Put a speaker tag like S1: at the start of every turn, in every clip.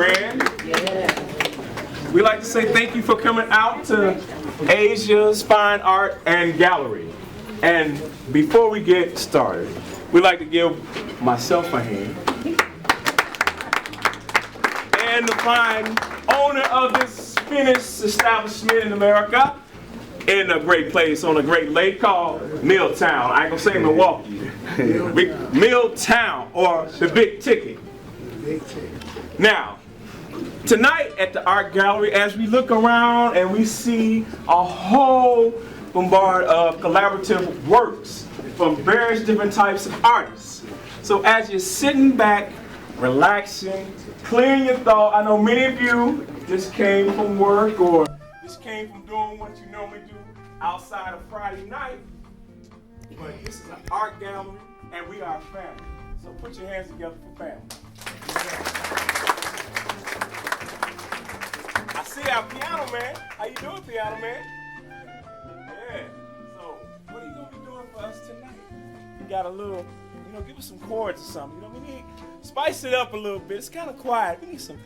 S1: grand? We'd like to say thank you for coming out to Ayzha's Fine Art and Gallery. And before we get started, we'd like to give myself a hand. And the fine owner of this finished establishment in America, in a great place on a great lake called Milltown. I ain't gonna say Milwaukee. Milltown, or the Big Ticket. Now, tonight at the art gallery, as we look around and we see a whole bombard of collaborative works from various different types of artists. So as you're sitting back, relaxing, clearing your thought, I know many of you just came from work or just came from doing what you normally do outside of Friday night, but this is an art gallery and we are family. So put your hands together for family. I see our piano man. How you doing, piano man? Yeah. So what are you gonna be doing for us tonight? You got a little, give us some chords or something. We need spice it up a little bit. It's kind of quiet. We need some.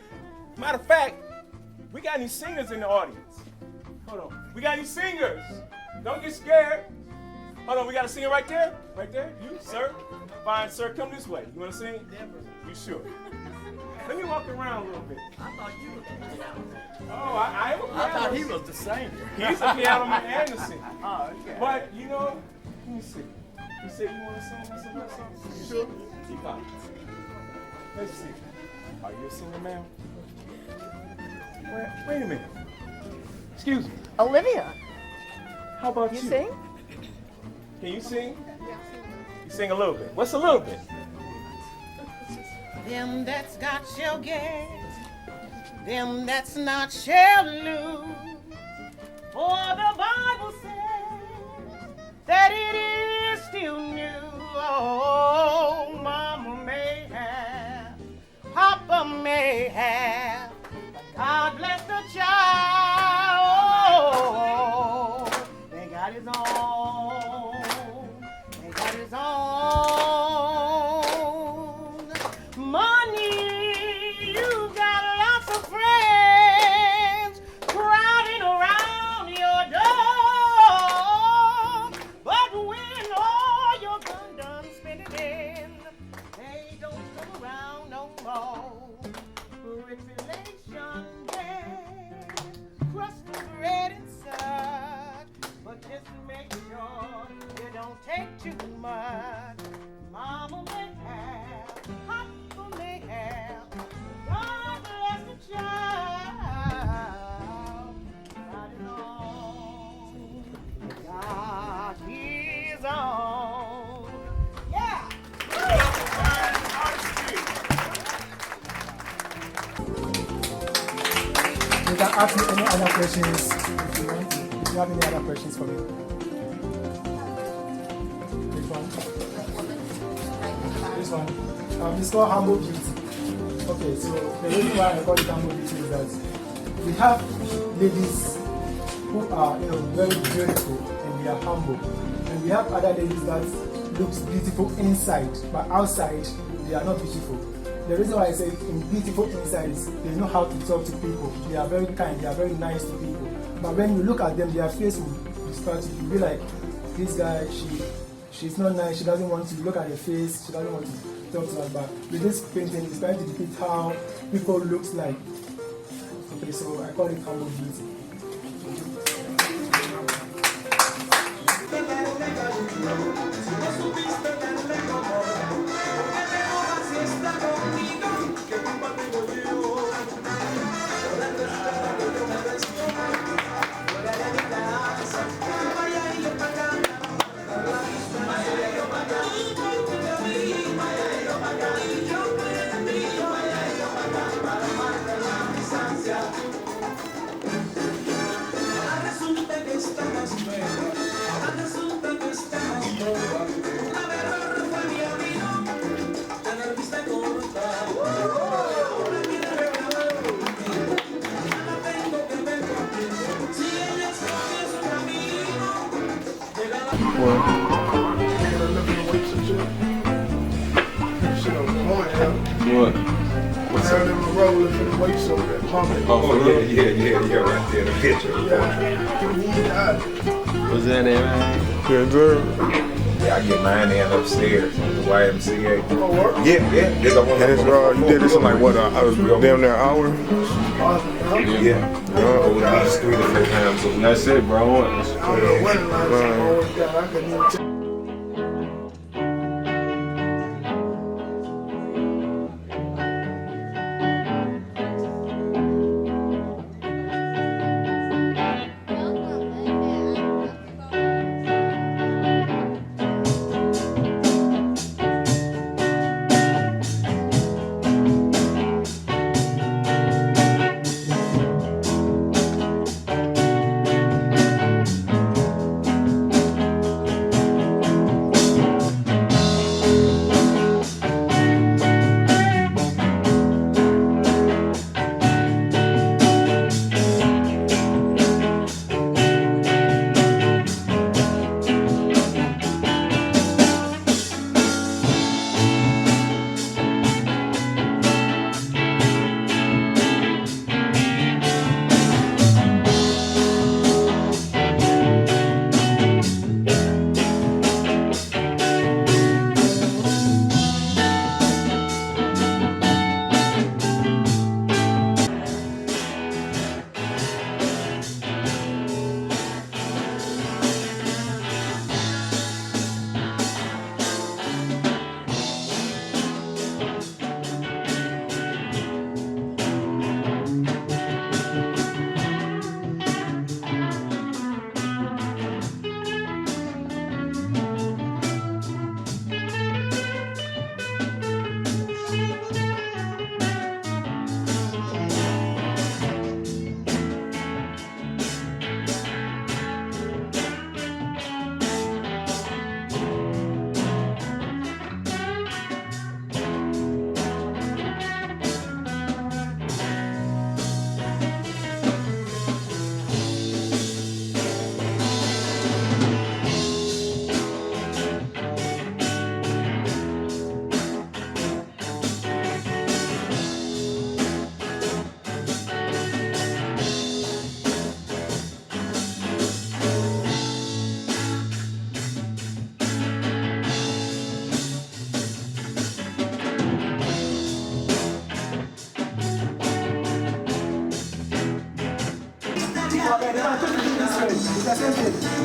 S1: Matter of fact, we got any singers in the audience? Hold on. We got any singers? Don't get scared. Hold on, we got a singer right there? Right there? You, sir? Fine, sir, come this way. You want to sing? Never. You sure? Let me walk around a little bit.
S2: I thought you were the piano man.
S1: Oh, I am a piano.
S2: I thought he was the singer.
S1: He's a piano man and a singer.
S2: Oh, okay.
S1: But, let me see. You say you want to sing us another song? You sure? Keep on. Let's see. Are you a singer, ma'am? Wait a minute. Excuse me.
S3: Olivia.
S1: How about you?
S3: You sing?
S1: Can you sing? You sing a little bit. What's a little bit?
S4: Them that's got shall get, them that's not shall lose. For the Bible says that it is still new. Oh, Mama may have, Papa may have, but God bless the child. They got his own. They got his own money. You got lots of friends crowding around your door. But when all your done spending in, they don't come around no more. Tribulation, yeah, crust the bread inside, but just make sure you don't take too much. Mama may have, Papa may have, God bless the child. God is on, God is on. Yeah.
S5: You can ask me any other questions if you want. If you have any other questions for me. Which one? This one. It's called Humble Beauty. Okay, so the reason why I call it Humble Beauty is that we have ladies who are, very beautiful and they are humble. And we have other ladies that looks beautiful inside, but outside they are not beautiful. The reason why I say beautiful inside is they know how to talk to people. They are very kind, they are very nice to people. But when you look at them, their face will start to be like, this guy, she's not nice, she doesn't want to look at her face, she doesn't want to talk to us. But with this painting, it's trying to depict how people looks like. Okay, so I call it Humble Beauty.
S6: What? What's up?
S5: what you saw that pumping.
S3: Oh, yeah, right there, the picture.
S5: Yeah.
S6: What's that name, man? Good, good.
S3: Yeah, I get mine in upstairs, the YMCA.
S5: Oh, work?
S3: Yeah. They got one.
S6: And it's, you did this in like what, damn near an hour?
S3: Yeah. Over at least 3 to 4 times a week.
S6: That's it, bro.
S5: I don't know what it was. I couldn't even tell.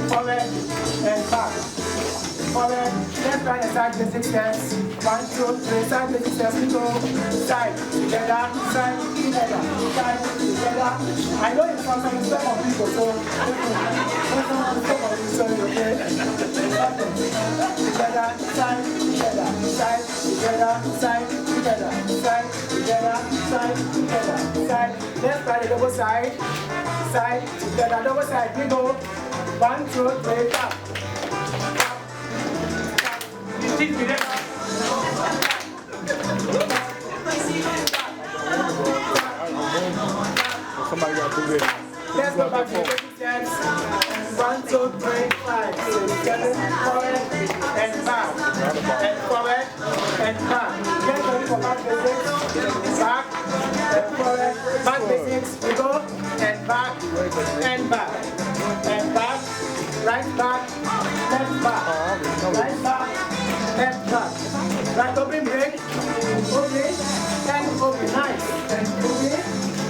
S5: Forward and back. Forward, left right and side basic steps. 1, 2, 3, side basic steps. We go side, together, side, together, side, together. I know it's from some step of people, so okay? Together, side, together, side, together, side, together, side, together, side, together, side. Left right, double side. Side, together, double side, we go. 1, 2, 3, tap. You teach me that?
S6: Somebody got to do this.
S5: Let's go back to the steps. 1, 2, 3, 5, 6, 7, forward and back. And forward and back. Get ready for back basics. Back and forward. Back basics. We go and back and back. And back. Right back. Left back. Right back. Left back. Right open break. Okay. And open. Nice. And okay.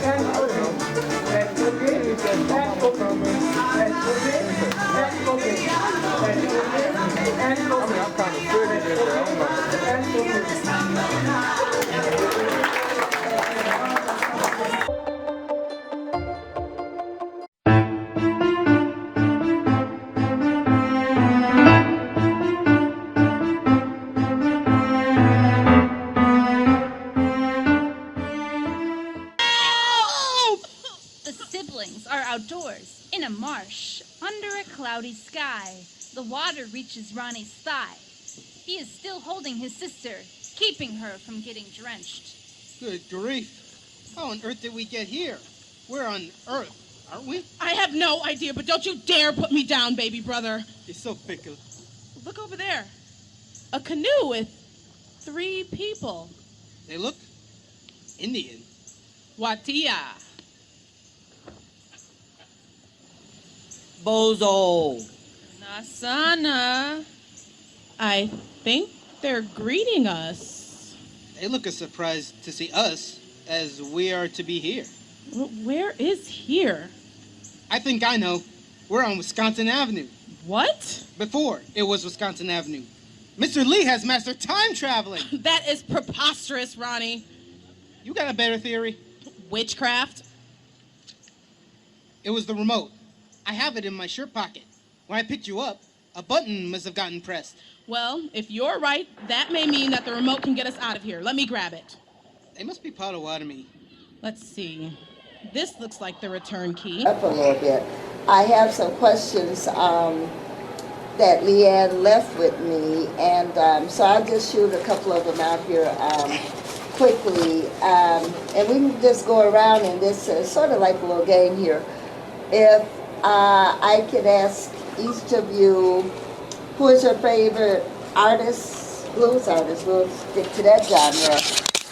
S5: And open. And okay. And open. And okay. And open. And okay. And open.
S6: I'm kind of pretty there.
S5: And open.
S7: Outdoors, in a marsh, under a cloudy sky, the water reaches Ronnie's thigh. He is still holding his sister, keeping her from getting drenched.
S8: Good grief. How on earth did we get here? We're on Earth, aren't we?
S9: I have no idea, but don't you dare put me down, baby brother.
S8: You're so fickle.
S9: Look over there. A canoe with 3 people.
S8: They look Indian.
S9: Watia.
S4: Bozo.
S9: Nasana. I think they're greeting us.
S8: They look as surprised to see us as we are to be here.
S9: Where is here?
S8: I think I know. We're on Wisconsin Avenue.
S9: What?
S8: Before it was Wisconsin Avenue. Mr. Lee has mastered time traveling.
S9: That is preposterous, Ronnie.
S8: You got a better theory?
S9: Witchcraft?
S8: It was the remote. I have it in my shirt pocket. When I picked you up, a button must have gotten pressed.
S9: Well, if you're right, that may mean that the remote can get us out of here. Let me grab it.
S8: They must be Potawatomi.
S9: Let's see. This looks like the return key.
S10: Up a little bit. I have some questions that Leanne left with me, and so I'll just shoot a couple of them out here quickly, and we can just go around, and this is sort of like a little game here. If I could ask each of you, who is your favorite artist, blues artist? We'll stick to that genre,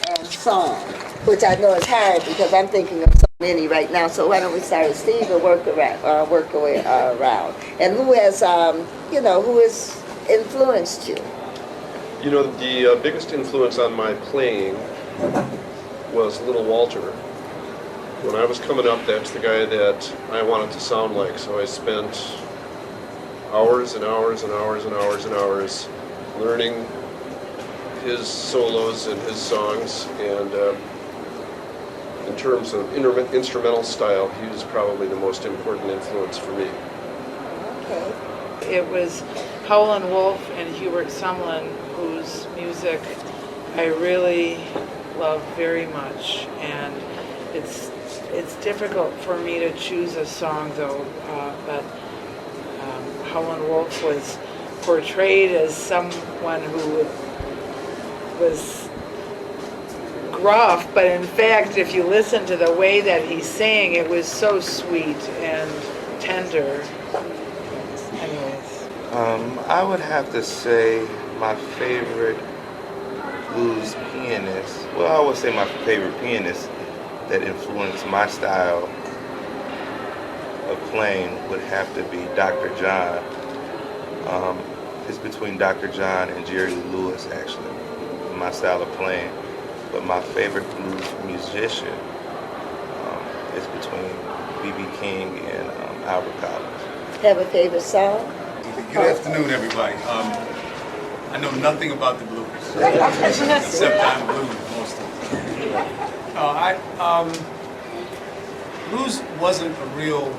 S10: and song, which I know is hard because I'm thinking of so many right now. So why don't we start with Steve and work our way around? And who has, who has influenced you?
S3: You know, the biggest influence on my playing was Little Walter. When I was coming up, that's the guy that I wanted to sound like. So I spent hours and hours and hours and hours and hours learning his solos and his songs, and in terms of instrumental style, he was probably the most important influence for me.
S10: Okay.
S11: It was Howlin' Wolf and Hubert Sumlin, whose music I really love very much, and it's difficult for me to choose a song though, but Howlin' Wolf was portrayed as someone who was gruff, but in fact, if you listen to the way that he sang, it was so sweet and tender. Anyways.
S12: I would have to say my favorite blues pianist, well, I would say my favorite pianist that influenced my style of playing would have to be Dr. John. It's between Dr. John and Jerry Lee Lewis, actually, in my style of playing. But my favorite blues musician is between B.B. King and Albert Collins.
S10: Have a favorite song?
S13: Good afternoon, everybody. I know nothing about the blues, except I'm blues most of the time. Blues wasn't a real,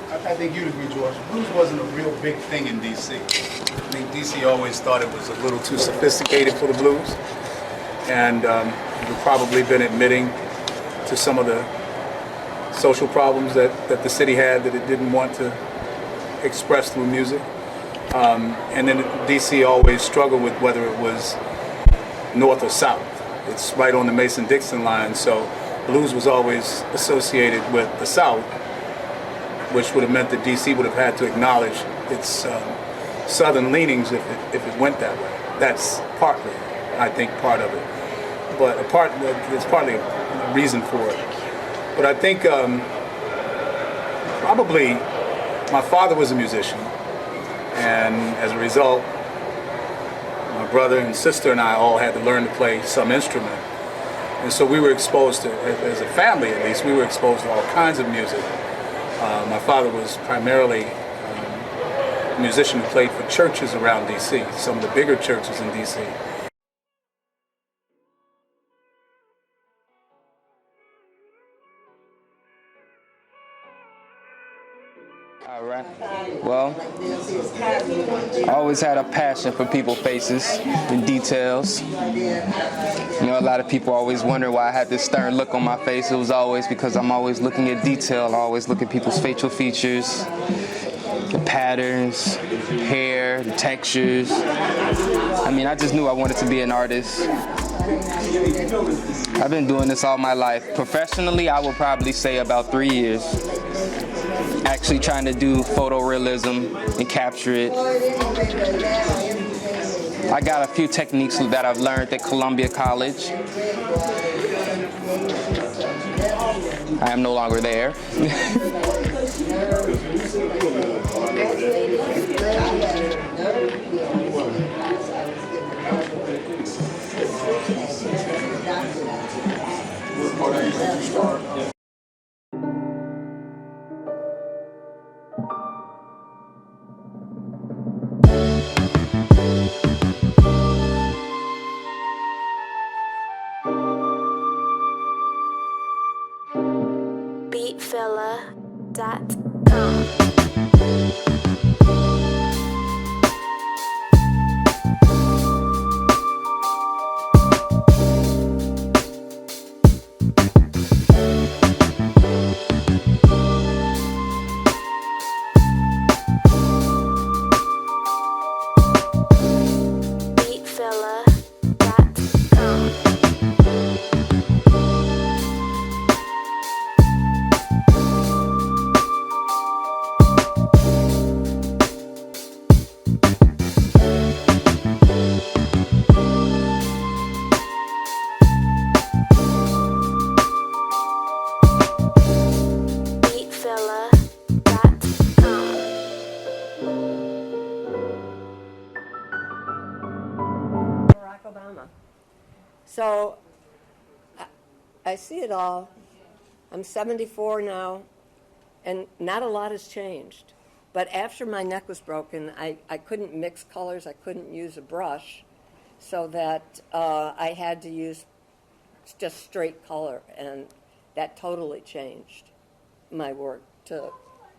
S13: I think you'd agree, George, blues wasn't a real big thing in D.C. I think D.C. always thought it was a little too sophisticated for the blues, and we've probably been admitting to some of the social problems that the city had that it didn't want to express through music. And then D.C. always struggled with whether it was north or south. It's right on the Mason-Dixon line, so blues was always associated with the South, which would have meant that D.C. would have had to acknowledge its southern leanings if it went that way. That's partly, I think, part of it. But there's partly a reason for it. But I think probably my father was a musician, and as a result, my brother and sister and I all had to learn to play some instrument. And so we were exposed to, as a family at least, we were exposed to all kinds of music. My father was primarily a musician who played for churches around D.C., some of the bigger churches in D.C.
S14: All right. Well, I always had a passion for people's faces and details. You know, a lot of people always wonder why I had this stern look on my face. It was always because I'm always looking at detail. I always look at people's facial features, the patterns, hair, the textures. I mean, I just knew I wanted to be an artist. I've been doing this all my life. Professionally, I will probably say about 3 years. Actually trying to do photorealism and capture it. I got a few techniques that I've learned at Columbia College. I am no longer there.
S15: So I see it all. I'm 74 now, and not a lot has changed. But after my neck was broken, I couldn't mix colors. I couldn't use a brush, so that I had to use just straight color, and that totally changed my work too.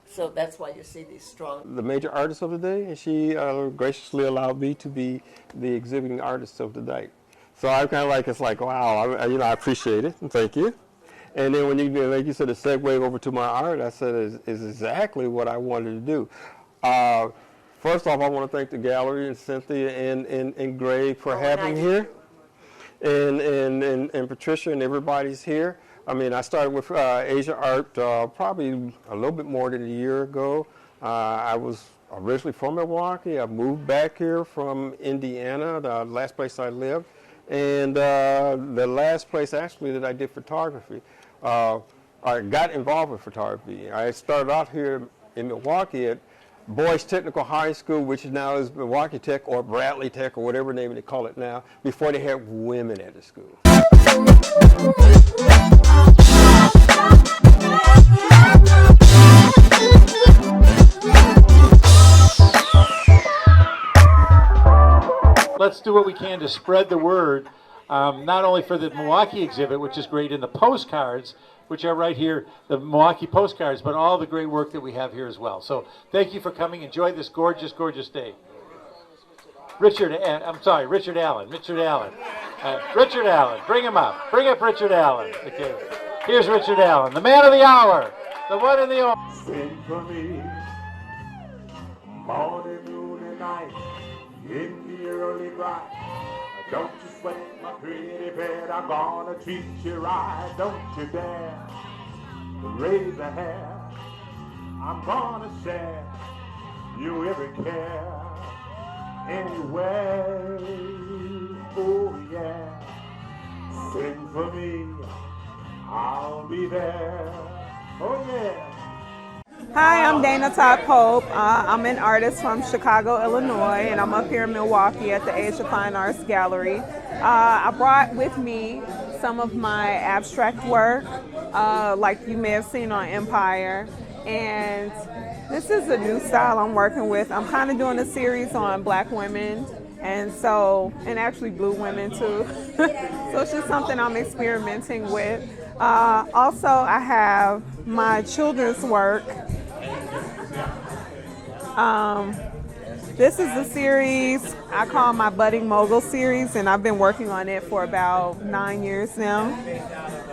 S15: So that's why you see these strong.
S16: The major artist of the day, and she graciously allowed me to be the exhibiting artist of the day. So I kind of like, it's like, wow, I appreciate it, and thank you. And then when you, like you said, the segue over to my art, I said is exactly what I wanted to do. First off, I want to thank the gallery and Cynthia and Greg for having me here, and Patricia and everybody's here. I mean, I started with Ayzha Art probably a little bit more than a year ago. I was originally from Milwaukee. I moved back here from Indiana, the last place I lived. And the last place actually that I did photography, I got involved with photography. I started out here in Milwaukee at Boys Technical High School, which now is Milwaukee Tech or Bradley Tech or whatever name they call it now, before they had women at the school.
S17: Let's do what we can to spread the word, not only for the Milwaukee exhibit, which is great, and the postcards, which are right here, the Milwaukee postcards, but all the great work that we have here as well. So thank you for coming. Enjoy this gorgeous, gorgeous day. Richard Allen. Richard Allen. Bring him up. Bring up Richard Allen. Okay. Here's Richard Allen, the man of the hour, the one in the only.
S18: Sing for me, morning, noon, and night, in the early bright. Don't you sweat my pretty bed, I'm gonna treat you right. Don't you dare raise a hair, I'm gonna share you every care. Anyway, oh yeah, sing for me, I'll be there, oh yeah.
S19: Hi, I'm Dana Todd Pope. I'm an artist from Chicago, Illinois, and I'm up here in Milwaukee at the Ayzha Fine Arts Gallery. I brought with me some of my abstract work, like you may have seen on Empire, and this is a new style I'm working with. I'm kind of doing a series on Black women, and actually blue women too. So it's just something I'm experimenting with. Also, I have my children's work. This is the series I call my Budding Mogul series, and I've been working on it for about 9 years now.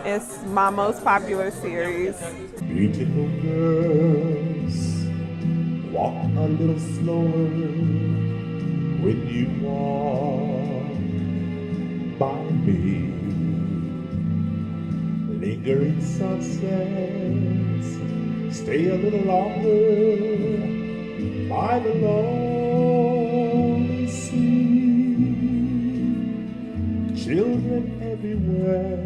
S19: It's my most popular series.
S18: Beautiful girls, walk a little slower when you walk by me. Lingering sunsets, stay a little longer by the lonely sea. Children everywhere,